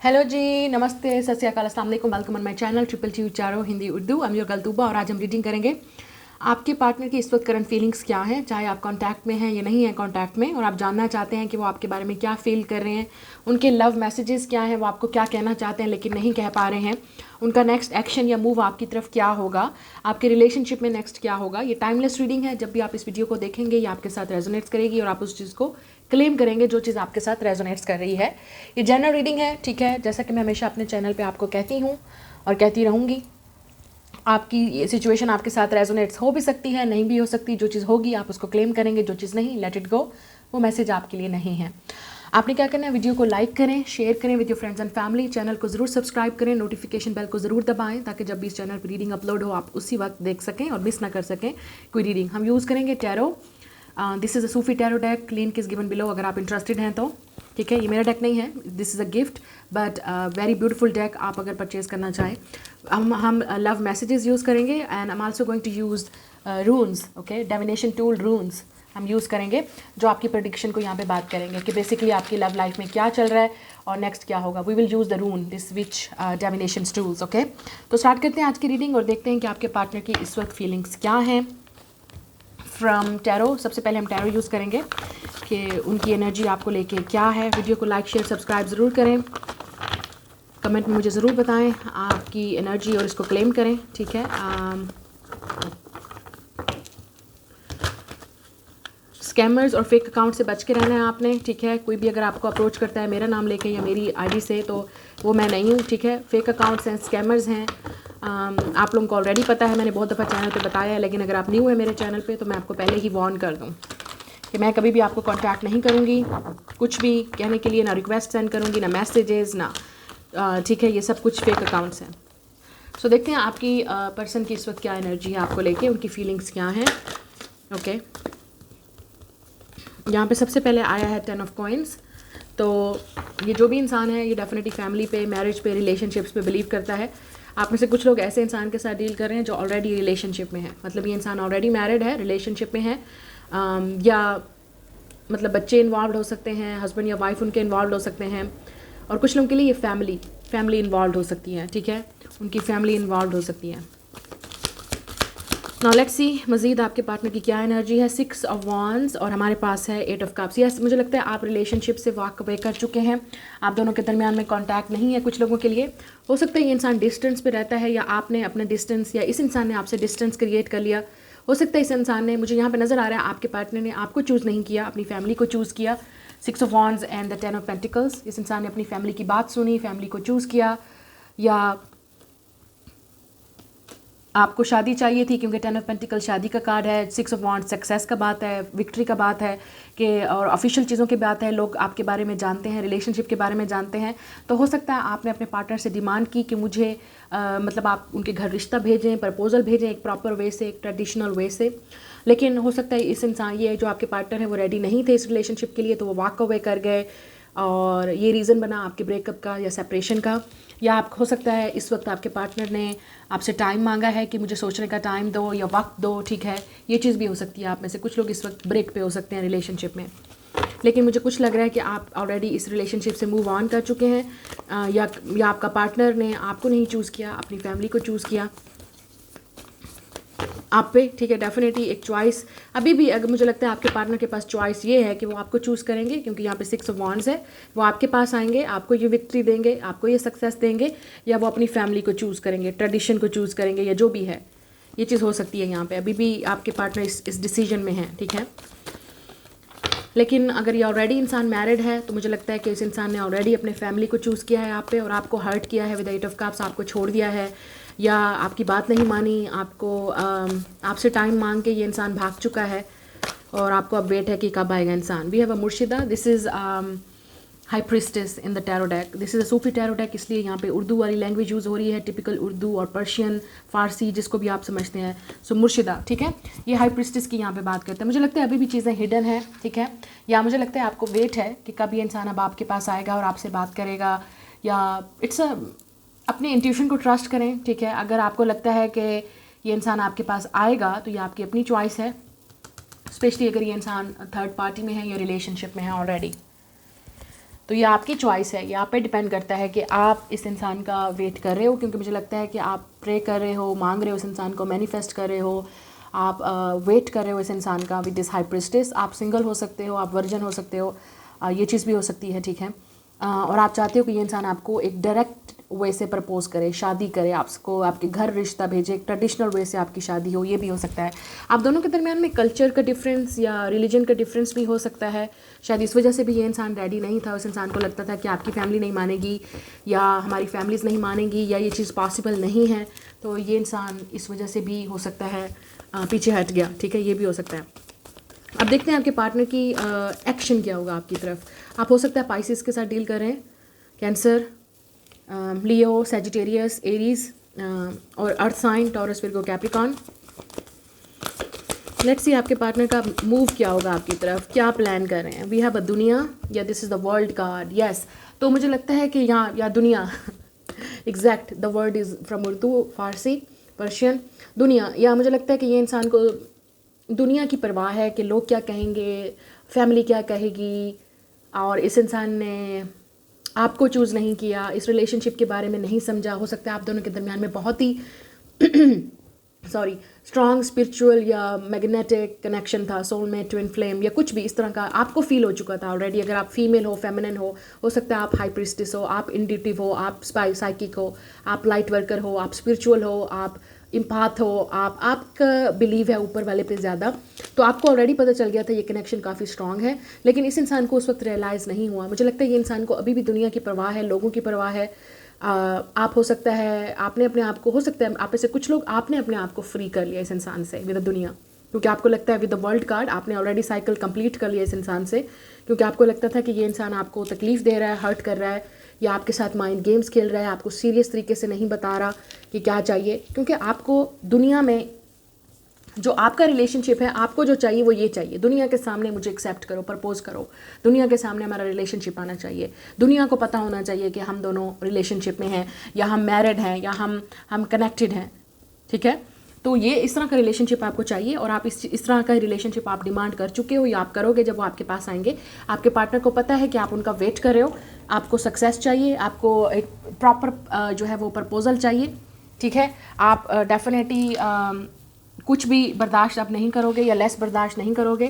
Hello जी, नमस्ते, सत श्री अकाल, अस्सलाम वालेकुम, welcome on my channel triple T चारों Hindi Urdu. I am your गलतूबा और आज हम रीडिंग करेंगे आपके पार्टनर की इस वक्त करंट फीलिंग्स क्या हैं, चाहे आप कांटेक्ट में हैं या नहीं हैं कांटेक्ट में, और आप जानना चाहते हैं कि वो आपके बारे में क्या फील कर रहे हैं, उनके लव मैसेजेस क्या हैं, वो आपको क्या कहना चाहते हैं लेकिन नहीं कह पा रहे हैं, उनका नेक्स्ट एक्शन या मूव आपकी तरफ क्या होगा, आपके रिलेशनशिप में नेक्स्ट क्या होगा। ये टाइमलेस रीडिंग है। जब भी आप इस वीडियो को देखेंगे ये आपके साथ रेजोनेट्स करेगी और आप उस चीज़ को क्लेम करेंगे जो चीज़ आपके साथ रेजोनेट्स कर रही है। ये जनरल रीडिंग है, ठीक है। जैसा कि मैं हमेशा अपने चैनल पे आपको कहती हूँ और कहती रहूँगी, आपकी ये सिचुएशन आपके साथ रेजोनेट्स हो भी सकती है, नहीं भी हो सकती। जो चीज़ होगी आप उसको क्लेम करेंगे, जो चीज़ नहीं, लेट इट गो। वो मैसेज आपके लिए नहीं है। आपने क्या करना है, वीडियो को लाइक करें, शेयर करें with your friends and family, channel को ज़रूर सब्सक्राइब करें, नोटिफिकेशन बेल को ज़रूर दबाएं ताकि जब भी इस चैनल पर रीडिंग अपलोड हो आप उसी वक्त देख सकें और मिस ना कर सकें कोई रीडिंग। हम यूज़ करेंगे tarot. This is a Sufi tarot deck, link is given below अगर आप इंटरेस्टेड हैं तो, ठीक है। ये मेरा डेक नहीं है, this is a gift, but very beautiful deck आप अगर परचेज करना चाहें। हम लव मैसेजेस यूज़ करेंगे and I am also going to use runes, okay, divination tool runes हम यूज़ करेंगे जो आपकी प्रेडिक्शन को यहाँ पे बात करेंगे कि बेसिकली आपकी लव लाइफ में क्या चल रहा है और नेक्स्ट क्या होगा। We will use the rune this which divination tools, okay. तो स्टार्ट करते हैं आज की रीडिंग और देखते हैं कि आपके पार्टनर की इस वक्त फीलिंग्स क्या हैं फ्रॉम टैरो। सबसे पहले हम टैरो यूज़ करेंगे कि उनकी एनर्जी आपको लेके क्या है। वीडियो को लाइक शेयर सब्सक्राइब ज़रूर करें, कमेंट में मुझे ज़रूर बताएं आपकी एनर्जी और इसको क्लेम करें, ठीक है। स्कैमर्स और फेक अकाउंट से बच के रहना है आपने, ठीक है। कोई भी अगर आपको अप्रोच करता है मेरा नाम लेके या मेरी आईडी से तो वो मैं नहीं हूँ, ठीक है। फेक अकाउंट्स हैं, स्कैमर्स हैं। आप लोगों को ऑलरेडी पता है, मैंने बहुत दफ़ा चैनल पे बताया है, लेकिन अगर आप न्यू है मेरे चैनल पे तो मैं आपको पहले ही वार्न कर दूँ कि मैं कभी भी आपको कांटेक्ट नहीं करूँगी, कुछ भी कहने के लिए ना रिक्वेस्ट सेंड करूँगी, ना मैसेजेस, ना ठीक है। ये सब कुछ फेक अकाउंट्स हैं। सो देखते हैं आपकी पर्सन की इस वक्त क्या एनर्जी है आपको लेके, उनकी फीलिंग्स क्या हैं, ओके। यहाँ पे सबसे पहले आया है 10 ऑफ कॉइन्स। तो ये जो भी इंसान है ये डेफिनेटली फैमिली पे, मैरिज पे, रिलेशनशिप्स पे बिलीव करता है। आप में से कुछ लोग ऐसे इंसान के साथ डील कर रहे हैं जो ऑलरेडी रिलेशनशिप में है, मतलब ये इंसान ऑलरेडी मैरिड है, रिलेशनशिप में है, या मतलब बच्चे इन्वॉल्व हो सकते हैं, हस्बैंड या वाइफ उनके इन्वॉल्व हो सकते हैं, और कुछ लोगों के लिए ये फैमिली इन्वॉल्व हो सकती है, ठीक है। उनकी फैमिली इन्वॉल्व हो सकती है। नाउ लेट्स सी मज़ीद आपके पार्टनर की क्या एनर्जी है। 6 ऑफ वॉन्ड्स और हमारे पास है 8 ऑफ कप्स। यस, मुझे लगता है आप रिलेशनशिप से वॉक अवे कर चुके हैं, आप दोनों के दरमियान में कांटेक्ट नहीं है। कुछ लोगों के लिए हो सकता है ये इंसान डिस्टेंस पे रहता है, या आपने अपना डिस्टेंस, या इस इंसान ने आपसे डिस्टेंस क्रिएट कर लिया। हो सकता है इस इंसान ने, मुझे यहाँ पर नज़र आ रहा है आपके पार्टनर ने आपको चूज़ नहीं किया, अपनी फैमिली को चूज़ किया। 6 of wands and the 10 of pentacles. इस इंसान ने अपनी फैमिली की बात सुनी, फैमिली को चूज़ किया, या आपको शादी चाहिए थी क्योंकि 10 ऑफ पेंटिकल शादी का कार्ड है, 6 ऑफ वॉन्ड्स सक्सेस का बात है, विक्ट्री का बात है कि, और ऑफिशियल चीज़ों की बात है, लोग आपके बारे में जानते हैं, रिलेशनशिप के बारे में जानते हैं। तो हो सकता है आपने अपने पार्टनर से डिमांड की कि मुझे मतलब आप उनके घर रिश्ता भेजें, प्रपोजल भेजें एक प्रॉपर वे से, एक ट्रेडिशनल वे से। लेकिन हो सकता है इस इंसान, ये जो आपके पार्टनर है वो रेडी नहीं थे इस रिलेशनशिप के लिए, तो वो वॉक अवे कर गए और ये रीज़न बना आपके ब्रेकअप का या सेपरेशन का। या आप हो सकता है इस वक्त आपके पार्टनर ने आपसे टाइम मांगा है कि मुझे सोचने का टाइम दो या वक्त दो, ठीक है। ये चीज़ भी हो सकती है। आप में से कुछ लोग इस वक्त ब्रेक पे हो सकते हैं रिलेशनशिप में, लेकिन मुझे कुछ लग रहा है कि आप ऑलरेडी इस रिलेशनशिप से मूव ऑन कर चुके हैं, या आपका पार्टनर ने आपको नहीं चूज़ किया, अपनी फैमिली को चूज़ किया आप पे, ठीक है। डेफिनेटली एक चॉइस अभी भी, अगर मुझे लगता है आपके पार्टनर के पास चॉइस ये है कि वो आपको चूज़ करेंगे, क्योंकि यहाँ पे 6 ऑफ वॉन्ड्स है। वो आपके पास आएंगे, आपको ये विक्ट्री देंगे, आपको ये सक्सेस देंगे, या वो अपनी फैमिली को चूज़ करेंगे, ट्रेडिशन को चूज़ करेंगे, या जो भी है। ये चीज़ हो सकती है यहाँ पे। अभी भी आपके पार्टनर इस डिसीजन में है, ठीक है। लेकिन अगर ये ऑलरेडी इंसान मैरिड है तो मुझे लगता है कि इस इंसान ने ऑलरेडी अपने फैमिली को चूज़ किया है आप पे, और आपको हर्ट किया है विद 8 ऑफ कप्स, आपको छोड़ दिया है या आपकी बात नहीं मानी, आपको आपसे टाइम मांग के ये इंसान भाग चुका है, और आपको अब वेट है कि कब आएगा इंसान। We have a Murshida, this is high priestess in the tarot deck. This is a Sufi tarot deck, इसलिए यहाँ पे उर्दू वाली लैंग्वेज यूज़ हो रही है, टिपिकल उर्दू और पर्शियन, फारसी, जिसको भी आप समझते हैं। सो मुर्शिदा, ठीक है। ये हाई प्रिस्टेस की यहाँ पे बात करते हैं। मुझे लगता है अभी भी चीज़ें हिडन है, ठीक है। या मुझे लगता है आपको वेट है कि कब ये इंसान अब आपके पास आएगा और आपसे बात करेगा, या इट्स अपने इंट्यूशन को ट्रस्ट करें, ठीक है। अगर आपको लगता है कि ये इंसान आपके पास आएगा तो ये आपकी अपनी चॉइस है, स्पेशली अगर ये इंसान थर्ड पार्टी में है या रिलेशनशिप में है ऑलरेडी। तो ये आपकी चॉइस है, ये आप पे डिपेंड करता है कि आप इस इंसान का वेट कर रहे हो, क्योंकि मुझे लगता है कि आप प्रे कर रहे हो, मांग रहे हो इस इंसान को, मैनिफेस्ट कर रहे हो, आप वेट कर रहे हो इस इंसान का विद दिस हाई प्रिस्टेस। आप सिंगल हो सकते हो, आप वर्जन हो सकते हो, ये चीज़ भी हो सकती है, ठीक है। और आप चाहते हो कि ये इंसान आपको एक डायरेक्ट वे से प्रपोज करे, शादी करे, आपको आपके घर रिश्ता भेजे, एक ट्रेडिशनल वे से आपकी शादी हो, ये भी हो सकता है। आप दोनों के दरमियान में कल्चर का डिफरेंस या रिलीजन का डिफरेंस भी हो सकता है, शायद इस वजह से भी ये इंसान रेडी नहीं था। उस इंसान को लगता था कि आपकी फैमिली नहीं मानेगी या हमारी फैमिलीज़ नहीं मानेंगी या ये चीज़ पॉसिबल नहीं है, तो ये इंसान इस वजह से भी हो सकता है पीछे हट गया, ठीक है, ये भी हो सकता है। अब देखते हैं आपके पार्टनर की एक्शन क्या होगा आपकी तरफ। आप हो सकता है पाइसिस के साथ डील कर रहे हैं, कैंसर, लियो, सैजिटेरियस, एरीज और earth sign, Taurus, Virgo, Capricorn. Let's see आपके पार्टनर का मूव क्या होगा आपकी तरफ, क्या प्लान कर रहे हैं। वी हैव अ दुनिया या this is the world card, yes. तो मुझे लगता है कि यहाँ या दुनिया exact the word is from Urdu, Farsi, Persian, दुनिया। या मुझे लगता है कि ये इंसान को दुनिया की परवाह है कि लोग क्या कहेंगे, फैमिली क्या कहेगी, और इस इंसान ने आपको चूज़ नहीं किया, इस रिलेशनशिप के बारे में नहीं समझा। हो सकता है आप दोनों के दरमियान में बहुत ही सॉरी स्ट्रॉन्ग स्पिरिचुअल या मैग्नेटिक कनेक्शन था, सोलमेट, ट्विन फ्लेम या कुछ भी इस तरह का आपको फील हो चुका था ऑलरेडी। अगर आप फीमेल हो, फेमिनिन हो सकता है आप हाई प्रिस्टिस हो, आप इंट्यूटिव हो, आप साइकिक हो, आप लाइट वर्कर हो, आप स्पिरिचुअल हो, आप इम्पाथ हो, आपका बिलीव है ऊपर वाले पे ज़्यादा, तो आपको ऑलरेडी पता चल गया था ये कनेक्शन काफ़ी स्ट्रांग है। लेकिन इस इंसान को उस वक्त रियलाइज़ नहीं हुआ। मुझे लगता है ये इंसान को अभी भी दुनिया की परवाह है, लोगों की परवाह है। आप हो सकता है आपने अपने आप को, हो सकता है आप में से कुछ लोग आपने अपने आप को फ्री कर लिया इस इंसान से विद द दुनिया, क्योंकि आपको लगता है विद द वर्ल्ड कार्ड आपने ऑलरेडी साइकिल कंप्लीट कर लिया इस इंसान से, क्योंकि आपको लगता था कि ये इंसान आपको तकलीफ़ दे रहा है, हर्ट कर रहा है, या आपके साथ माइंड गेम्स खेल रहा है, आपको सीरियस तरीके से नहीं बता रहा कि क्या चाहिए। क्योंकि आपको दुनिया में जो आपका रिलेशनशिप है, आपको जो चाहिए वो ये चाहिए, दुनिया के सामने मुझे एक्सेप्ट करो, प्रपोज करो, दुनिया के सामने हमारा रिलेशनशिप आना चाहिए, दुनिया को पता होना चाहिए कि हम दोनों रिलेशनशिप में हैं, या हम मैरिड हैं, या हम कनेक्टेड हैं, ठीक है। तो ये इस तरह का रिलेशनशिप आपको चाहिए, और आप इस तरह का रिलेशनशिप आप डिमांड कर चुके हो या आप करोगे जब वो आपके पास आएंगे। आपके पार्टनर को पता है कि आप उनका वेट कर रहे हो, आपको सक्सेस चाहिए, आपको एक प्रॉपर जो है वो प्रपोजल चाहिए, ठीक है। आप डेफिनेटली कुछ भी बर्दाश्त आप नहीं करोगे या लेस बर्दाश्त नहीं करोगे,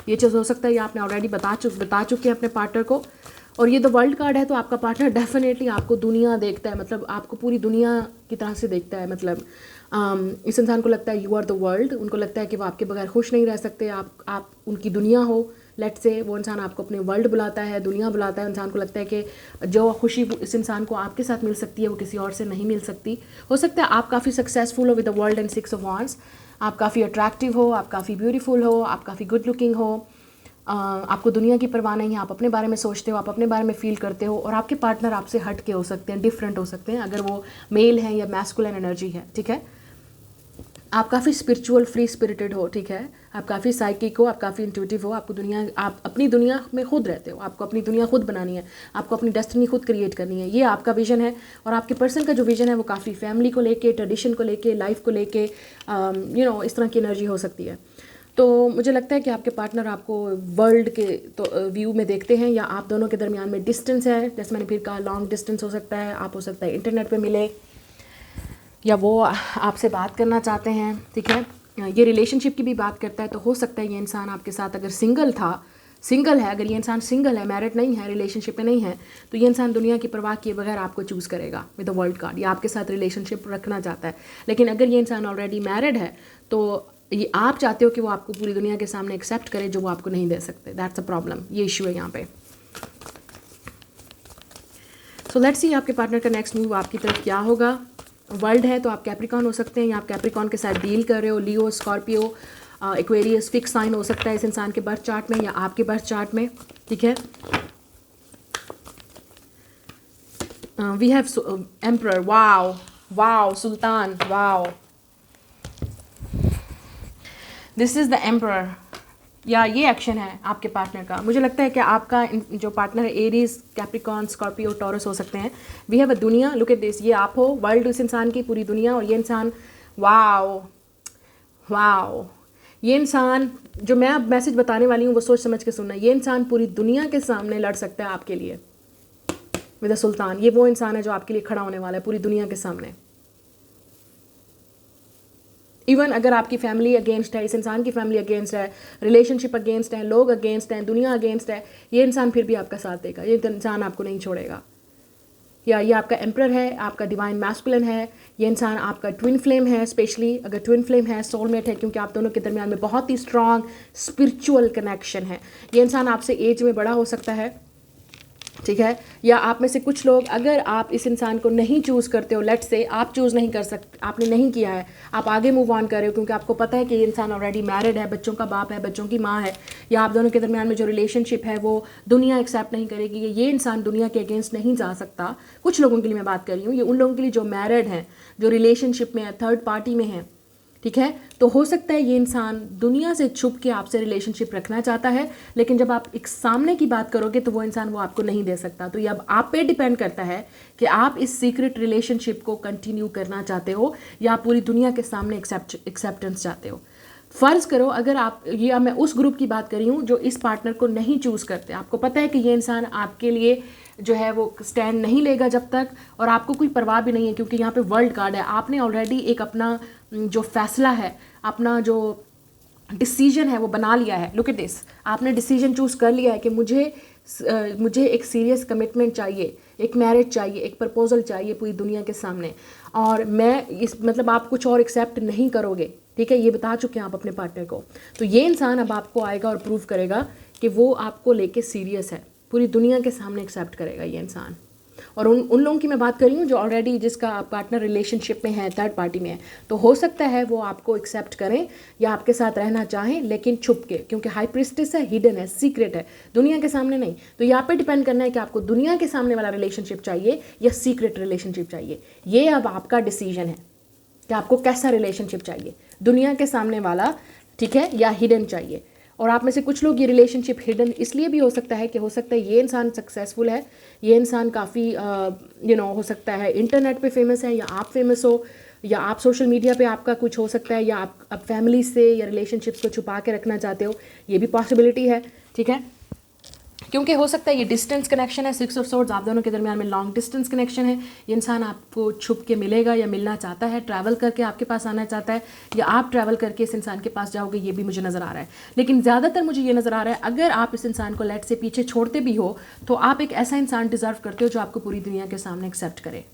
ये चीज़ हो सकता है। ये आपने ऑलरेडी बता चुके हैं अपने पार्टनर को। और ये द वर्ल्ड कार्ड है, तो आपका पार्टनर डेफिनेटली आपको दुनिया देखता है, मतलब आपको पूरी दुनिया की तरह से देखता है। मतलब इस इंसान को लगता है यू आर द वर्ल्ड, उनको लगता है कि वो आपके बगैर खुश नहीं रह सकते, आप उनकी दुनिया हो। लेट से वो इंसान आपको अपने वर्ल्ड बुलाता है, दुनिया बुलाता है। इंसान को लगता है कि जो खुशी इस इंसान को आपके साथ मिल सकती है वो किसी और से नहीं मिल सकती। हो सकता है आप काफ़ी सक्सेसफुल हो with the world and 6 of wands, आप काफ़ी अट्रैक्टिव हो, आप काफ़ी ब्यूटीफुल हो, आप काफ़ी गुड लुकिंग हो, आपको दुनिया की परवाह नहीं है, आप अपने बारे में सोचते हो, आप अपने बारे में फील करते हो, और आपके पार्टनर आपसे हट के हो सकते हैं, डिफरेंट हो सकते हैं, अगर वो मेल है या मैस्कुलिन एनर्जी है, ठीक है। आप काफ़ी स्पिरिचुअल, फ्री स्पिरिटेड हो, ठीक है। आप काफ़ी साइकिक हो, आप काफ़ी इंट्यूटिव हो, आप अपनी दुनिया में खुद रहते हो, आपको अपनी दुनिया खुद बनानी है, आपको अपनी डेस्टिनी खुद क्रिएट करनी है, ये आपका विजन है। और आपके पर्सन का जो विजन है वो काफ़ी फैमिली को लेके, ट्रेडिशन को लेके, लाइफ को लेके, इस तरह की एनर्जी हो सकती है। तो मुझे लगता है कि आपके पार्टनर आपको वर्ल्ड के तो व्यू में देखते हैं, या आप दोनों के दरमियान में डिस्टेंस है, जैसे मैंने फिर कहा लॉन्ग डिस्टेंस हो सकता है, आप हो सकता है इंटरनेट पे मिले, या वो आपसे बात करना चाहते हैं, ठीक है। ये रिलेशनशिप की भी बात करता है, तो हो सकता है ये इंसान आपके साथ अगर सिंगल है, अगर ये इंसान सिंगल है, मैरिड नहीं है, रिलेशनशिप में नहीं है, तो ये इंसान दुनिया की परवाह किए बगैर आपको चूज़ करेगा विद द वर्ल्ड कार्ड, या आपके साथ रिलेशनशिप रखना चाहता है। लेकिन अगर ये इंसान ऑलरेडी मैरिड है, तो ये आप चाहते हो कि वो आपको पूरी दुनिया के सामने एक्सेप्ट करे जो वो आपको नहीं दे सकते। दैट्स अ प्रॉब्लम, ये इशू है यहाँ पे। सो लेट्स सी आपके पार्टनर का नेक्स्ट मूव आपकी तरफ क्या होगा। वर्ल्ड है तो आप कैप्रिकॉन हो सकते हैं, या आप कैप्रिकॉन के साथ डील कर रहे हो, लियो, स्कॉर्पियो, एक्वेरियस, फिक्स साइन हो सकता है इस इंसान के बर्थ चार्ट में या आपके बर्थ चार्ट में, ठीक है। We have emperor, wow, sultan, wow, this is the emperor, या ये एक्शन है आपके पार्टनर का। मुझे लगता है कि आपका जो पार्टनर है एरीज, कैप्रिकॉन, स्कॉर्पियो, टॉरस हो सकते हैं। वी हैव अ दुनिया, लुक एट दिस, ये आप हो, वर्ल्ड इस इंसान की, पूरी दुनिया, और ये इंसान, वाओ, ये इंसान, जो मैं अब मैसेज बताने वाली हूँ वो सोच समझ के सुनना। ये इंसान पूरी दुनिया के सामने लड़ सकता है आपके लिए, विद द सुल्तान, ये वो इंसान है जो आपके लिए खड़ा होने वाला है पूरी दुनिया के सामने। इवन अगर आपकी फैमिली अगेंस्ट है, इस इंसान की फैमिली अगेंस्ट है, रिलेशनशिप अगेंस्ट है, लोग अगेंस्ट हैं, दुनिया अगेंस्ट है, ये इंसान फिर भी आपका साथ देगा, ये इंसान आपको नहीं छोड़ेगा। या ये आपका एम्परर है, आपका डिवाइन मैस्कुलिन है, ये इंसान आपका ट्विन फ्लेम है, स्पेशली अगर ट्विन फ्लेम है, सोलमेट है, क्योंकि आप दोनों के दरमियान में बहुत ही स्ट्रॉन्ग स्पिरिचुअल कनेक्शन है। ये इंसान आपसे एज में बड़ा हो सकता है, ठीक है, या आप में से कुछ लोग, अगर आप इस इंसान को नहीं चूज़ करते हो, लेट से आप चूज़ नहीं कर सकते, आपने नहीं किया है, आप आगे मूव ऑन कर रहे हो क्योंकि आपको पता है कि ये इंसान ऑलरेडी मैरिड है, बच्चों का बाप है, बच्चों की माँ है, या आप दोनों के दरमियान में जो रिलेशनशिप है वो दुनिया एक्सेप्ट नहीं करेगी, ये इंसान दुनिया के अगेंस्ट नहीं जा सकता। कुछ लोगों के लिए मैं बात कर रही हूँ, ये उन लोगों के लिए जो मैरिड हैं, जो रिलेशनशिप में है, थर्ड पार्टी में है, ठीक है। तो हो सकता है ये इंसान दुनिया से छुप के आपसे रिलेशनशिप रखना चाहता है, लेकिन जब आप एक सामने की बात करोगे तो वो इंसान वो आपको नहीं दे सकता। तो ये अब आप पे डिपेंड करता है कि आप इस सीक्रेट रिलेशनशिप को कंटिन्यू करना चाहते हो या आप पूरी दुनिया के सामने एक्सेप्टेंस चाहते हो। फ़र्ज़ करो अगर आप, ये मैं उस ग्रुप की बात कर रही हूँ जो इस पार्टनर को नहीं चूज़ करते, आपको पता है कि ये इंसान आपके लिए जो है वो स्टैंड नहीं लेगा जब तक, और आपको कोई परवाह भी नहीं है क्योंकि यहाँ पे वर्ल्ड कार्ड है। आपने ऑलरेडी एक अपना जो फैसला है, अपना जो डिसीजन है वो बना लिया है। लुक एट दिस, आपने डिसीजन चूज़ कर लिया है कि मुझे एक सीरियस कमिटमेंट चाहिए, एक मैरिज चाहिए, एक प्रपोजल चाहिए पूरी दुनिया के सामने, और मैं इस मतलब आप कुछ और एक्सेप्ट नहीं करोगे, ठीक है, ये बता चुके हैं आप अपने पार्टनर को। तो ये इंसान अब आपको आएगा और प्रूव करेगा कि वो आपको लेके सीरियस है, पूरी दुनिया के सामने एक्सेप्ट करेगा ये इंसान। और उन लोगों की मैं बात कर रही हूँ जो ऑलरेडी जिसका पार्टनर रिलेशनशिप में है, थर्ड पार्टी में है, तो हो सकता है वो आपको एक्सेप्ट करें या आपके साथ रहना चाहें, लेकिन छुप के, क्योंकि हाई प्रिस्टेस है, हिडन है, सीक्रेट है, दुनिया के सामने नहीं। तो यहाँ पे डिपेंड करना है कि आपको दुनिया के सामने वाला रिलेशनशिप चाहिए या सीक्रेट रिलेशनशिप चाहिए। ये अब आपका डिसीजन है कि आपको कैसा रिलेशनशिप चाहिए, दुनिया के सामने वाला, ठीक है, या हिडन चाहिए। और आप में से कुछ लोग ये रिलेशनशिप हिडन इसलिए भी हो सकता है कि हो सकता है ये इंसान सक्सेसफुल है, ये इंसान काफ़ी हो सकता है इंटरनेट पे फेमस है, या आप फेमस हो, या आप सोशल मीडिया पे आपका कुछ हो सकता है, या आप फैमिली से या रिलेशनशिप्स को छुपा के रखना चाहते हो, ये भी पॉसिबिलिटी है, ठीक है। क्योंकि हो सकता है ये डिस्टेंस कनेक्शन है, 6 ऑफ सोर्ड्स, आप दोनों के दरमियान में लॉन्ग डिस्टेंस कनेक्शन है। ये इंसान आपको छुप के मिलेगा या मिलना चाहता है, ट्रैवल करके आपके पास आना चाहता है, या आप ट्रैवल करके इस इंसान के पास जाओगे, ये भी मुझे नज़र आ रहा है। लेकिन ज़्यादातर मुझे ये नज़र आ रहा है अगर आप इस इंसान को लेट से पीछे छोड़ते भी हो तो आप एक ऐसा इंसान डिज़र्व करते हो जो आपको पूरी दुनिया के सामने एक्सेप्ट करे।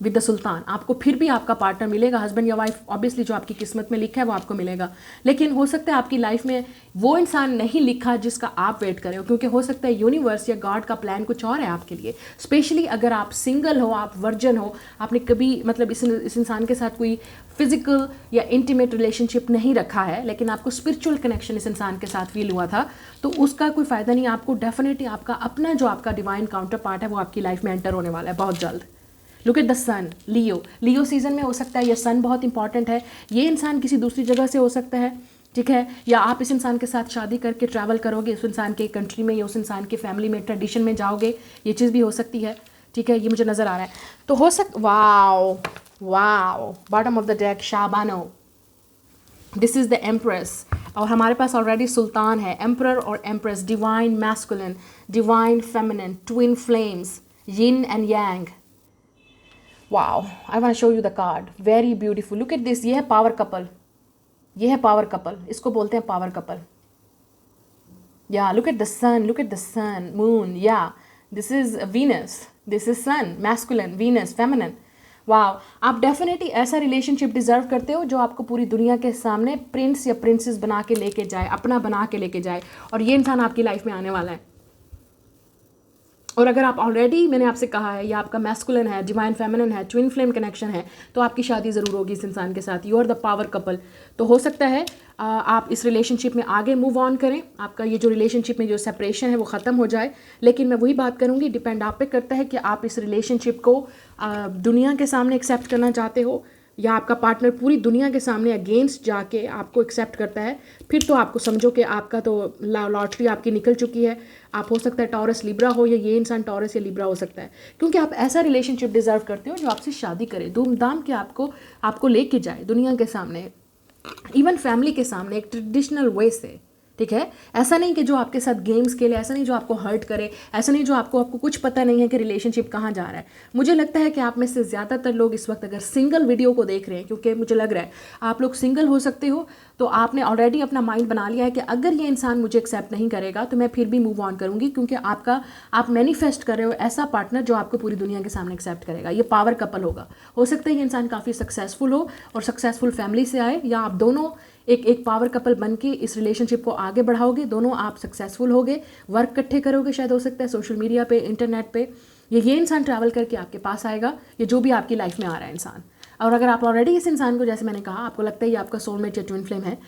विद द सुल्तान आपको फिर भी आपका पार्टनर मिलेगा, हस्बैंड या वाइफ, ऑब्वियसली जो आपकी किस्मत में लिखा है वो आपको मिलेगा। लेकिन हो सकता है आपकी लाइफ में वो इंसान नहीं लिखा जिसका आप वेट कर रहे हो, क्योंकि हो सकता है यूनिवर्स या गॉड का प्लान कुछ और है आपके लिए। स्पेशली अगर आप सिंगल हो, आप वर्जन हो, आपने कभी मतलब इस इंसान के साथ कोई फिजिकल या इंटीमेट रिलेशनशिप नहीं रखा है, लेकिन आपको स्पिरिचुअल कनेक्शन इस इंसान के साथ फील हुआ था, तो उसका कोई फ़ायदा नहीं। आपको डेफिनेटली आपका अपना जो आपका डिवाइन काउंटर पार्ट है वो आपकी लाइफ में एंटर होने वाला है बहुत जल्द। Look at the sun, Leo season में हो सकता है, यह सन बहुत इंपॉर्टेंट है। ये इंसान किसी दूसरी जगह से हो सकता है, ठीक है, या आप इस इंसान के साथ शादी करके ट्रैवल करोगे उस इंसान के कंट्री में या उस इंसान के फैमिली में, ट्रेडिशन में जाओगे, ये चीज़ भी हो सकती है, ठीक है, ये मुझे नज़र आ रहा है। तो हो wow bottom of the deck, Shabano, this is the empress, और हमारे पास ऑलरेडी सुल्तान है, एम्परर और empress, divine masculine, divine feminine, twin flames, yin and yang. Wow, I want to show you the card, very beautiful, look at this. ये है power couple, ये है पावर कपल, इसको बोलते हैं पावर कपल। या look at the sun, look at the sun, moon, या this is Venus, this is sun, masculine, Venus, feminine. Wow, आप डेफिनेटली ऐसा रिलेशनशिप डिजर्व करते हो जो आपको पूरी दुनिया के सामने प्रिंस या प्रिंसेस बना के लेके जाए, अपना बना के लेके जाए, और ये इंसान आपकी लाइफ में आने वाला है। और अगर आप ऑलरेडी, मैंने आपसे कहा है, या आपका मैस्कुलिन है, डिवाइन फेमिनिन है, ट्विन फ्लेम कनेक्शन है, तो आपकी शादी ज़रूर होगी इस इंसान के साथ। You are the power couple. तो हो सकता है आप इस रिलेशनशिप में आगे मूव ऑन करें, आपका ये जो रिलेशनशिप में जो सेपरेशन है वो ख़त्म हो जाए। लेकिन मैं वही बात करूँगी, डिपेंड आप पे करता है कि आप इस रिलेशनशिप को दुनिया के सामने एक्सेप्ट करना चाहते हो, या आपका पार्टनर पूरी दुनिया के सामने अगेंस्ट जाके आपको एक्सेप्ट करता है। फिर तो आपको समझो कि आपका तो लॉटरी आपकी निकल चुकी है। आप हो सकता है टॉरस लिब्रा हो, या ये इंसान टॉरस या लिब्रा हो सकता है, क्योंकि आप ऐसा रिलेशनशिप डिजर्व करते हो जो आपसे शादी करे, धूमधाम के आपको लेके जाए दुनिया के सामने, इवन फैमिली के सामने, एक ट्रेडिशनल वे से, ठीक है। ऐसा नहीं कि जो आपके साथ गेम्स खेले, ऐसा नहीं जो आपको हर्ट करे, ऐसा नहीं जो आपको कुछ पता नहीं है कि रिलेशनशिप कहाँ जा रहा है। मुझे लगता है कि आप में से ज़्यादातर लोग इस वक्त अगर सिंगल वीडियो को देख रहे हैं, क्योंकि मुझे लग रहा है आप लोग सिंगल हो सकते हो, तो आपने ऑलरेडी अपना माइंड बना लिया है कि अगर ये इंसान मुझे एक्सेप्ट नहीं करेगा तो मैं फिर भी मूव ऑन करूँगी, क्योंकि आप मैनिफेस्ट कर रहे हो ऐसा पार्टनर जो आपको पूरी दुनिया के सामने एक्सेप्ट करेगा। ये पावर कपल होगा। हो सकता है ये इंसान काफ़ी सक्सेसफुल हो और सक्सेसफुल फैमिली से आए, या आप दोनों एक पावर कपल बन के इस रिलेशनशिप को आगे बढ़ाओगे, दोनों आप सक्सेसफुल होगे, वर्क इकट्ठे करोगे, शायद हो सकता है सोशल मीडिया पे, इंटरनेट पे। ये इंसान ट्रैवल करके आपके पास आएगा, ये जो भी आपकी लाइफ में आ रहा है इंसान। और अगर आप ऑलरेडी इस इंसान को, जैसे मैंने कहा, आपको लगता है ये आपका सोलमेट या ट्विन फ्लेम है,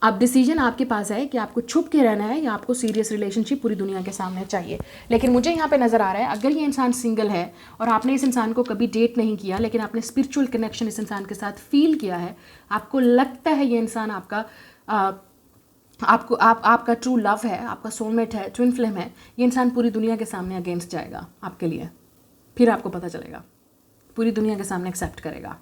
अब डिसीजन आपके पास है कि आपको छुप के रहना है या आपको सीरियस रिलेशनशिप पूरी दुनिया के सामने चाहिए। लेकिन मुझे यहाँ पे नज़र आ रहा है, अगर ये इंसान सिंगल है और आपने इस इंसान को कभी डेट नहीं किया, लेकिन आपने स्पिरिचुअल कनेक्शन इस इंसान के साथ फील किया है, आपको लगता है ये इंसान आपका ट्रू लव है, आपका सोलमेट है, ट्विन फ्लेम है, ये इंसान पूरी दुनिया के सामने अगेंस्ट जाएगा आपके लिए। फिर आपको पता चलेगा, पूरी दुनिया के सामने एक्सेप्ट करेगा।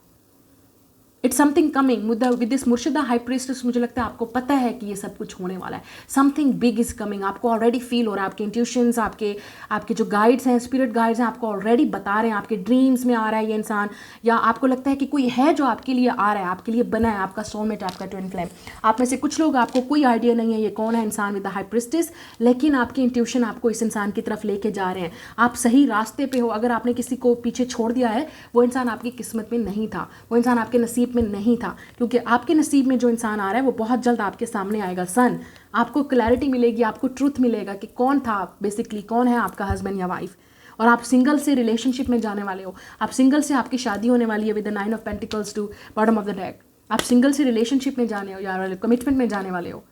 It's something coming with this Murshida high priestess. मुझे लगता है आपको पता है कि ये सब कुछ होने वाला है। समथिंग बिग इज कमिंग, आपको ऑलरेडी फील हो रहा है। आपके इंट्यूशंस, आपके जो गाइड्स हैं, स्पिरिट गाइड्स हैं, आपको ऑलरेडी बता रहे हैं। आपके ड्रीम्स में आ रहा है ये इंसान, या आपको लगता है कि कोई है जो आपके लिए आ रहा है, आपके लिए बना है, आपका सोलमेट, आपका ट्विन फ्लेम। आप में से कुछ लोग, आपको कोई आइडिया नहीं है ये कौन है इंसान विद द हाई प्रीस्टेस, लेकिन आपकी इंट्यूशन आपको इस इंसान की तरफ लेके जा रहे हैं। आप सही रास्ते पे हो। अगर आपने किसी को पीछे छोड़ दिया है, वो इंसान आपकी किस्मत में नहीं था, वो इंसान आपके नसीब में नहीं था, क्योंकि आपके नसीब में जो इंसान आ रहा है वो बहुत जल्द आपके सामने आएगा। सन, आपको क्लैरिटी मिलेगी, आपको ट्रूथ मिलेगा कि कौन था बेसिकली, कौन है आपका हस्बैंड या वाइफ। और आप सिंगल से रिलेशनशिप में जाने वाले हो, आप सिंगल से आपकी शादी होने वाली है with the 9 of pentacles to bottom of the deck. आप सिंगल से रिलेशनशिप में जाने हो या कमिटमेंट में जाने वाले हो,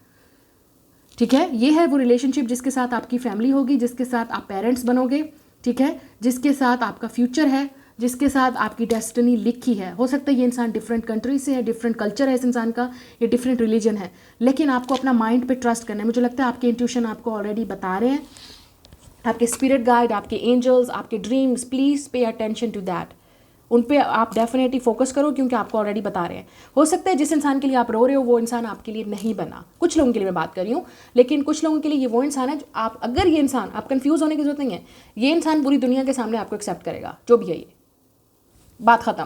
ठीक है। ये है वो रिलेशनशिप जिसके साथ आपकी फैमिली होगी, जिसके साथ आप पेरेंट्स बनोगे, ठीक है, जिसके साथ आपका फ्यूचर है, जिसके साथ आपकी डेस्टिनी लिखी है। हो सकता है ये इंसान डिफरेंट कंट्री से है, डिफरेंट कल्चर है इस इंसान का, ये डिफरेंट रिलीजन है, लेकिन आपको अपना माइंड पे ट्रस्ट करना है। मुझे लगता है आपके इंट्यूशन आपको ऑलरेडी बता रहे हैं, आपके स्पिरिट गाइड, आपके एंजल्स, आपके dreams, please pay attention to that. उन पे आप डेफिनेटली फोकस करो, क्योंकि आपको ऑलरेडी बता रहे हैं। हो सकता है जिस इंसान के लिए आप रो रहे हो वो इंसान आपके लिए नहीं बना। कुछ लोगों के लिए मैं बात कर रही हूँ, लेकिन कुछ लोगों के लिए ये वो इंसान है जो आप, अगर ये इंसान, आप कंफ्यूज होने की जरूरत नहीं है, ये इंसान पूरी दुनिया के सामने आपको एक्सेप्ट करेगा, जो भी है ये। बात खत्म।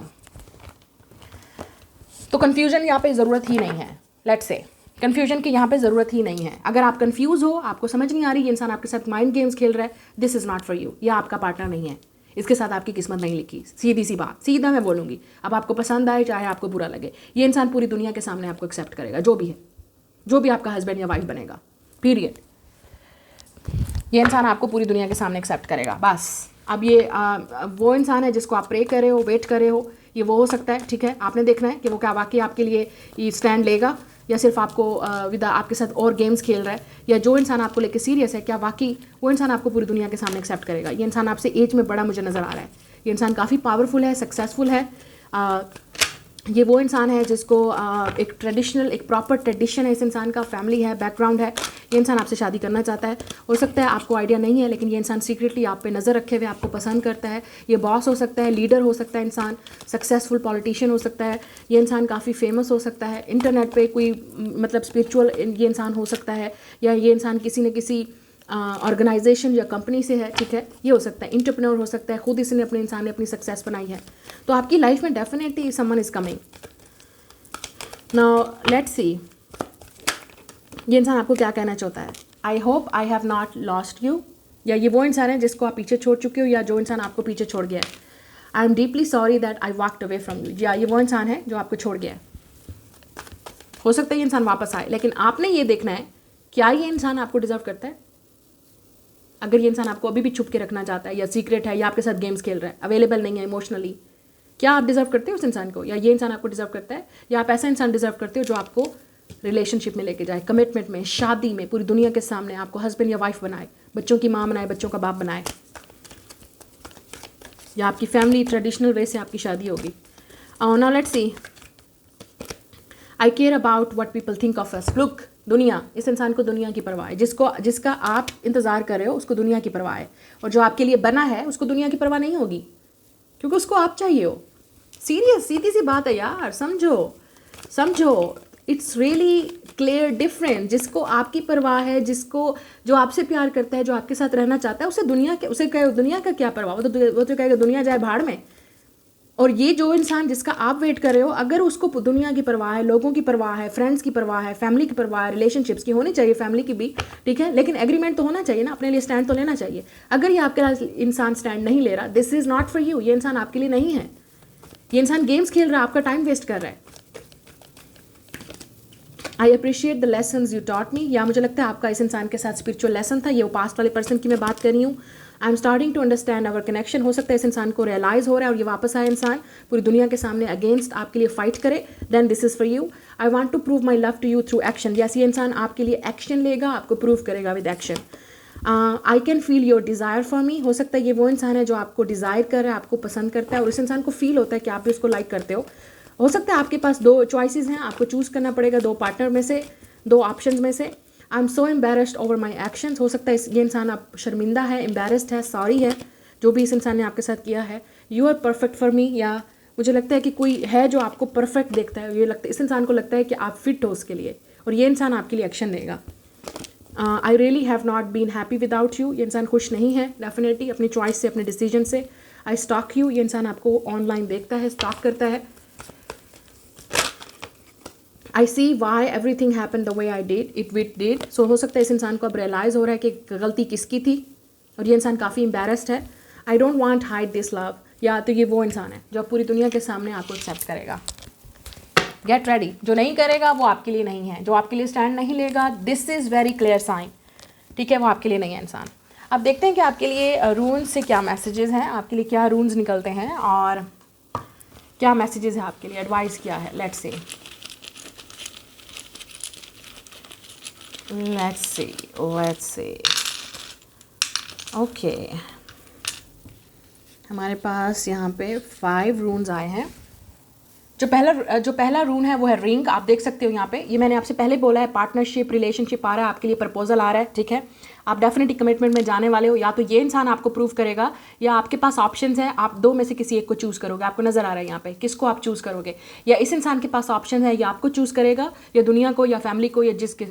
तो कंफ्यूजन यहाँ पे ज़रूरत ही नहीं है। लेट्स से कंफ्यूजन की यहाँ पे ज़रूरत ही नहीं है। अगर आप कंफ्यूज हो, आपको समझ नहीं आ रही, ये इंसान आपके साथ माइंड गेम्स खेल रहा है, this is not for you. ये आपका पार्टनर नहीं है, इसके साथ आपकी किस्मत नहीं लिखी। सीधी सी बात, सीधा मैं बोलूँगी। अब आपको पसंद आए चाहे आपको बुरा लगे, ये इंसान पूरी दुनिया के सामने आपको एक्सेप्ट करेगा, जो भी है, जो भी आपका हस्बैंड या वाइफ बनेगा, पीरियड। ये इंसान आपको पूरी दुनिया के सामने एक्सेप्ट करेगा, बस। अब ये वो इंसान है जिसको आप प्रे कर रहे हो, वेट कर रहे हो, ये वो हो सकता है, ठीक है। आपने देखना है कि वो क्या वाकई आपके लिए ये स्टैंड लेगा, या सिर्फ आपको आपके साथ और गेम्स खेल रहा है, या जो इंसान आपको लेके सीरियस है, क्या वाकई वो इंसान आपको पूरी दुनिया के सामने एक्सेप्ट करेगा। ये इंसान आपसे एज में बड़ा मुझे नज़र आ रहा है। ये इंसान काफ़ी पावरफुल है, सक्सेसफुल है। ये वो इंसान है जिसको एक ट्रेडिशनल, एक प्रॉपर ट्रेडिशन है इस इंसान का, फैमिली है, बैकग्राउंड है। ये इंसान आपसे शादी करना चाहता है। हो सकता है आपको आइडिया नहीं है, लेकिन ये इंसान सीक्रेटली आप पे नज़र रखे हुए आपको पसंद करता है। ये बॉस हो सकता है, लीडर हो सकता है इंसान, सक्सेसफुल पॉलिटिशियन हो सकता है। ये इंसान काफ़ी फेमस हो सकता है, इंटरनेट पे कोई मतलब स्पिरिचुअल ये इंसान हो सकता है, या ये इंसान किसी न किसी ऑर्गेनाइजेशन या कंपनी से है, ठीक है। ये हो सकता है एंटरप्रेन्योर हो सकता है, खुद इसने अपने इंसान ने अपनी सक्सेस बनाई है। तो आपकी लाइफ में definitely someone is coming. Now let's see ये इंसान आपको क्या कहना चाहता है। I hope I have not lost you, या ये वो इंसान है जिसको आप पीछे छोड़ चुके हो, या जो इंसान आपको पीछे छोड़ गया है। I am deeply sorry that I walked away from you, या ये वो इंसान है जो आपको छोड़ गया है। हो सकता है ये इंसान वापस आए, लेकिन आपने ये देखना है क्या ये इंसान आपको डिजर्व करता है। अगर ये इंसान आपको अभी भी छुप के रखना चाहता है, या सीक्रेट है, या आपके साथ गेम्स खेल रहा है, अवेलेबल नहीं है इमोशनली, क्या आप डिजर्व करते हो उस इंसान को, या ये इंसान आपको डिजर्व करता है, या आप ऐसा इंसान डिजर्व करते हो जो आपको रिलेशनशिप में लेके जाए, कमिटमेंट में, शादी में, पूरी दुनिया के सामने आपको हस्बैंड या वाइफ बनाए, बच्चों की माँ बनाए, बच्चों का बाप बनाए, या आपकी फैमिली ट्रेडिशनल वे से आपकी शादी होगी। Now let's see, I care about what people think of us. Look, दुनिया, इस इंसान को दुनिया की परवाह है। जिसका आप इंतज़ार कर रहे हो उसको दुनिया की परवाह है, और जो आपके लिए बना है उसको दुनिया की परवाह नहीं होगी, क्योंकि उसको आप चाहिए हो। सीरियस, सीधी सी बात है यार, समझो। इट्स रियली क्लियर डिफरेंस, जिसको आपकी परवाह है, जिसको जो आपसे प्यार करता है, जो आपके साथ रहना चाहता है, उसे कहे दुनिया का क्या परवाह, वो तो कहेगा दुनिया जाए भाड़ में। और ये जो इंसान जिसका आप वेट कर रहे हो, अगर उसको दुनिया की परवाह है, लोगों की परवाह है, फ्रेंड्स की परवाह है, फैमिली की परवाह है, रिलेशनशिप्स की होनी चाहिए, फैमिली की भी, ठीक है, लेकिन एग्रीमेंट तो होना चाहिए ना, अपने लिए स्टैंड तो लेना चाहिए। अगर ये आपके इंसान स्टैंड नहीं ले रहा, this is not for you, ये इंसान आपके लिए नहीं है। ये इंसान गेम्स खेल रहा है, आपका टाइम वेस्ट कर रहा है। I appreciate the lessons you taught me, या मुझे लगता है आपका इस इंसान के साथ स्पिरिचुअल लेसन था। ये वो पास्ट वाले पर्सन की मैं बात कर रही हूँ। I am starting to understand our connection. हो सकता है इस इंसान को रियलाइज़ हो रहा है और ये वापस आया इंसान पूरी दुनिया के सामने अगेंस्ट आपके लिए फाइट करे, then this is for you. I want to prove my love to you through action. Yes, ये इंसान आपके लिए एक्शन लेगा, आपको प्रूव करेगा with action. I can feel your desire for me. हो सकता है ये वो इंसान है जो आपको डिज़ायर कर रहा है, आपको पसंद करता है, और इस इंसान को फील होता है कि आप भी उसको लाइक करते हो सकता है आपके पास दो चॉइसेस हैं, आपको चूज़ करना पड़ेगा दो पार्टनर में से, दो ऑप्शंस में से। I am so embarrassed over my actions. हो सकता है ये इंसान आप शर्मिंदा है, एम्बेरस्ड है, सॉरी है जो भी इस इंसान ने आपके साथ किया है। You are perfect for me, या मुझे लगता है कि कोई है जो आपको परफेक्ट देखता है, ये लगता है इस इंसान को लगता है कि आप फिट हो उसके लिए, और ये इंसान आपके लिए एक्शन लेगा। I really have not been happy without you. ये इंसान खुश नहीं है डेफिनेटली अपनी चॉइस से, अपने डिसीजन से। I stalk you. ये इंसान आपको ऑनलाइन देखता है, स्टॉक करता है। I see why everything happen the way I did it with did. So हो सकता है इस इंसान को अब रियलाइज़ हो रहा है कि गलती किसकी थी, और ये इंसान काफ़ी एम्बेरस्ड है। I don't want hide this love. या तो ये वो इंसान है जो पूरी दुनिया के सामने आपको एक्सेप्ट करेगा। Get ready. जो नहीं करेगा वो आपके लिए नहीं है, जो आपके लिए स्टैंड नहीं लेगा, this is very clear sign, ठीक है, वो आपके लिए नहीं है इंसान। अब देखते हैं कि आपके लिए रून्स से क्या मैसेजेस हैं, आपके लिए क्या रून्स निकलते हैं और क्या मैसेजेस है आपके लिए, एडवाइस क्या है। लेट्स सी ओके, हमारे पास यहाँ पे 5 रून्स आए हैं। जो पहला रून है वो है रिंग। आप देख सकते हो यहाँ पे, ये मैंने आपसे पहले बोला है, पार्टनरशिप रिलेशनशिप आ रहा है आपके लिए, प्रपोजल आ रहा है, ठीक है। आप डेफिनेटली कमिटमेंट में जाने वाले हो। या तो ये इंसान आपको प्रूव करेगा, या आपके पास ऑप्शंस हैं, आप दो में से किसी एक को चूज़ करोगे। आपको नज़र आ रहा है यहाँ पे किसको आप चूज़ करोगे, या इस इंसान के पास ऑप्शन है, या आपको चूज़ करेगा, या दुनिया को, या फैमिली को, या जिसके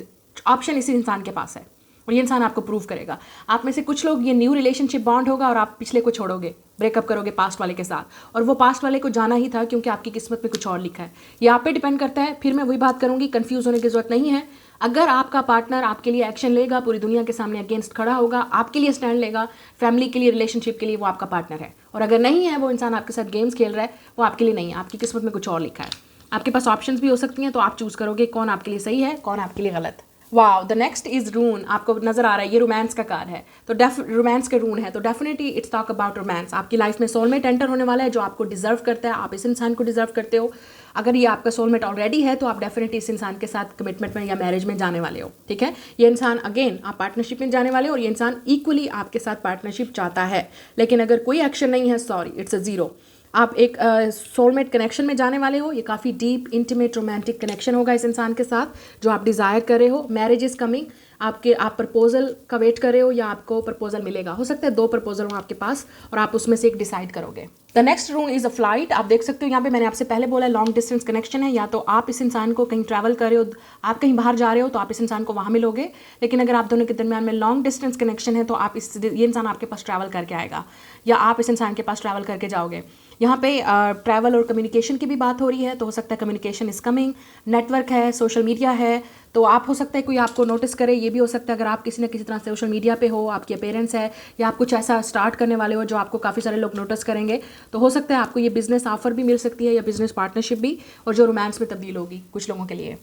ऑप्शन इसी इंसान के पास है, और ये इंसान आपको प्रूव करेगा। आप में से कुछ लोग, ये न्यू रिलेशनशिप बॉन्ड होगा और आप पिछले को छोड़ोगे, ब्रेकअप करोगे पास्ट वाले के साथ, और वो पास्ट वाले को जाना ही था क्योंकि आपकी किस्मत में कुछ और लिखा है। ये आप पे डिपेंड करता है। फिर मैं वही बात करूंगी, कंफ्यूज होने की जरूरत नहीं है। अगर आपका पार्टनर आपके लिए एक्शन लेगा, पूरी दुनिया के सामने अगेंस्ट खड़ा होगा, आपके लिए स्टैंड लेगा, फैमिली के लिए, रिलेशनशिप के लिए, वो आपका पार्टनर है। और अगर नहीं है, वो इंसान आपके साथ गेम्स खेल रहा है, वो आपके लिए नहीं है, आपकी किस्मत में कुछ और लिखा है। आपके पास ऑप्शंस भी हो सकती हैं, तो आप चूज़ करोगे कौन आपके लिए सही है, कौन आपके लिए गलत। Wow, the next is rune. आपको नजर आ रहा है ये रोमांस का कार्ड है, तो रोमांस का रून है, तो definitely it's talk about romance. आपकी लाइफ में सोलमेट एंटर होने वाला है जो आपको डिजर्व करता है, आप इस इंसान को डिजर्व करते हो। अगर ये आपका सोलमेट ऑलरेडी है तो आप डेफिनेटली इस इंसान के साथ कमिटमेंट में या मैरिज में जाने वाले हो, ठीक है। ये इंसान अगेन आप पार्टनरशिप में जाने वाले हो, और ये इंसान इक्वली आपके साथ पार्टनरशिप चाहता है। लेकिन अगर कोई एक्शन नहीं है, सॉरी, इट्स अ जीरो। आप एक सोलमेट कनेक्शन में जाने वाले हो। ये काफ़ी डीप, इंटीमेट, रोमांटिक कनेक्शन होगा इस इंसान के साथ जो आप डिज़ायर कर रहे हो। Marriage is coming. आप प्रपोजल का वेट कर रहे हो, या आपको प्रपोजल मिलेगा। हो सकता है 2 प्रपोजल हो आपके पास, और आप उसमें से एक डिसाइड करोगे। The next rule is a flight. आप देख सकते हो यहाँ पे, मैंने आपसे पहले बोला लॉन्ग डिस्टेंस कनेक्शन है। या तो आप इस इंसान को कहीं ट्रैवल कर रहे हो, आप कहीं बाहर जा रहे हो, तो आप इस इंसान को वहाँ मिलोगे। लेकिन अगर आप दोनों के दरमियान में लॉन्ग डिस्टेंस कनेक्शन है, तो ये इंसान आपके पास ट्रैवल करके आएगा, या आप इस इंसान के पास ट्रैवल करके जाओगे। यहाँ पे ट्रैवल और कम्युनिकेशन की भी बात हो रही है, तो हो सकता है कम्युनिकेशन इज़ कमिंग। नेटवर्क है, सोशल मीडिया है, तो आप हो सकता है कोई आपको नोटिस करे। ये भी हो सकता है अगर आप किसी न किसी तरह सोशल मीडिया पे हो, आपके अपीयरेंस है, या आप कुछ ऐसा स्टार्ट करने वाले हो जो आपको काफ़ी सारे लोग नोटिस करेंगे, तो हो सकता है आपको ये बिजनेस ऑफर भी मिल सकती है, या बिजनेस पार्टनरशिप भी, और जो रोमांस में तब्दील होगी कुछ लोगों के लिए।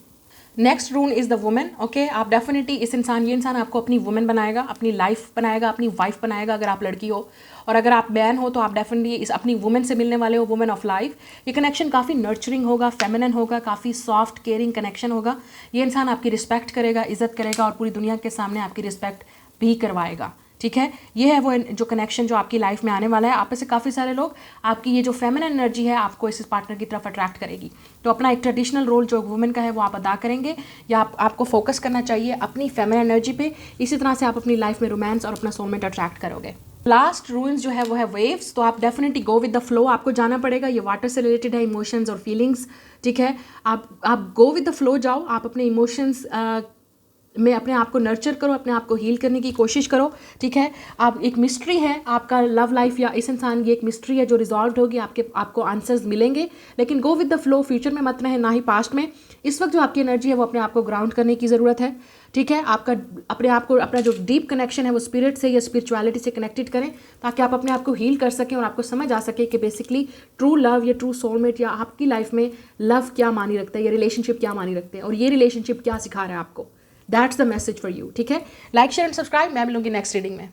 Next rule is the women. Okay, आप डेफिनेटली ये इंसान आपको अपनी वुमेन बनाएगा, अपनी लाइफ बनाएगा, अपनी वाइफ बनाएगा अगर आप लड़की हो, और अगर आप मैन हो तो आप डेफिनेटली इस अपनी वुमेन से मिलने वाले हो, वुमेन ऑफ लाइफ। ये कनेक्शन काफ़ी नर्चरिंग होगा, फेमिनिन होगा, काफ़ी सॉफ्ट केयरिंग कनेक्शन होगा। ये इंसान आपकी रिस्पेक्ट करेगा, इज्जत करेगा, और पूरी दुनिया के सामने आपकी रिस्पेक्ट भी करवाएगा, ठीक है। ये है वो जो कनेक्शन जो आपकी लाइफ में आने वाला है। आप में से काफ़ी सारे लोग, आपकी ये जो फेमिनिन एनर्जी है आपको इस पार्टनर की तरफ अट्रैक्ट करेगी। तो अपना एक ट्रेडिशनल रोल जो वुमेन का है वो आप अदा करेंगे, या आपको फोकस करना चाहिए अपनी फेमिनिन एनर्जी पे। इसी तरह से आप अपनी लाइफ में रोमांस और अपना सोलमेट अट्रैक्ट करोगे। लास्ट रूल्स जो है वो है वेव्स, तो आप definitely go with the flow, आपको जाना पड़ेगा। ये वाटर से रिलेटेड है, इमोशंस और फीलिंग्स, ठीक है। आप गो विद द फ्लो जाओ, आप अपने इमोशंस में अपने आप को नर्चर करो, अपने आप को हील करने की कोशिश करो, ठीक है। आप एक मिस्ट्री है आपका लव लाइफ या इस इंसान की एक मिस्ट्री है जो रिजॉल्व होगी, आपको आंसर्स मिलेंगे, लेकिन go with the flow, future में मत रहें ना ही पास्ट में। इस वक्त जो आपकी एनर्जी है वो अपने आप को ग्राउंड करने की ज़रूरत है, ठीक है। आपका अपने आप को, अपना जो डीप कनेक्शन है वो स्पिरिट से या स्पिरिचुअलिटी से कनेक्टेड करें, ताकि आप अपने आप को हील कर सकें और आपको समझ आ सके कि बेसिकली ट्रू लव या ट्रू सोलमेट या आपकी लाइफ में लव क्या मानी रखता है या रिलेशनशिप क्या मानी रखते हैं और ये रिलेशनशिप क्या सिखा रहा है आपको। That's the message for you, ठीक है। Like share and subscribe. मैं मिलूंगी नेक्स्ट रीडिंग में।